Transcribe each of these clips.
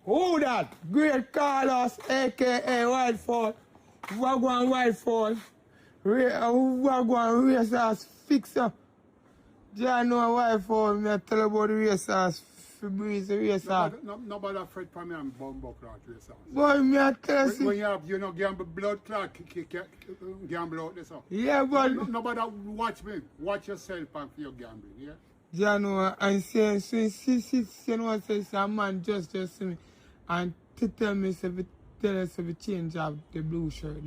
Who that? Great Carlos, aka Wildfall. Wagwan Wildfall. Wagwan Racers Fixer. John know Wildfall, me tell you about the Racers. Febreze Racers. Nobody afraid for me and bumbo clot Racers. Boy, me I tell you. When you have, you know, gamble blood clot, gamble out this up. Yeah, but... Nobody watch me. Watch yourself and for your gambling, yeah? John know, and say, you know, say, a man just see me. And to tell me, say, tell us if we change up the blue shirt.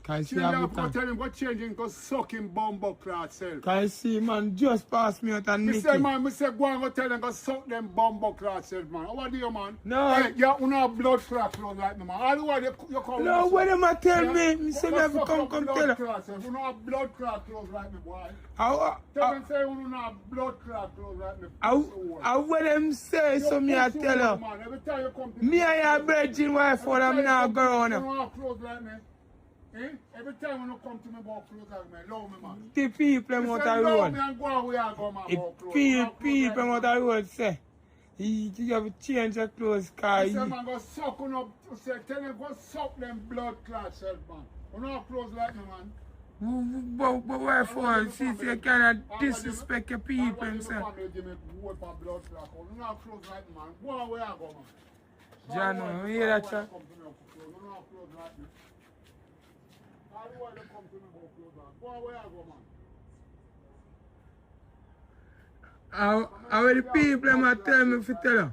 Cause change up, tell him what changing, because suck him bumbo clot self. Cause see, man, just pass me out and me Nicky. Say, man, me say, go and go tell him, go suck them bumbo clot self, man. What do you, man? No. Hey, you have blood clot clothes like me, man. All the while you come. No, what am I tell yeah? me say, me have to come tell you. you. You don't have blood clot clothes like me, boy. Tell them say you don't have blood clot clothes like me. What them say, so me I tell you. Man. Every time you come to me and your virgin wife for them now go on. You don't have clothes like me. Eh? Every time when you come to me about clothes like me, love me, man. The people them out the road. Love me and go away and go, man, about clothes. People out the road say, you have to change your clothes, car. Say, man, go suck on up. Say, tell them go suck them blood clot self, man. You don't have clothes like me, man. But why for? See, you cannot disrespect your people and say. You don't have clothes like me, man. Go away and go, man. John, you hear that, sir? How the people them tell me if you tell you?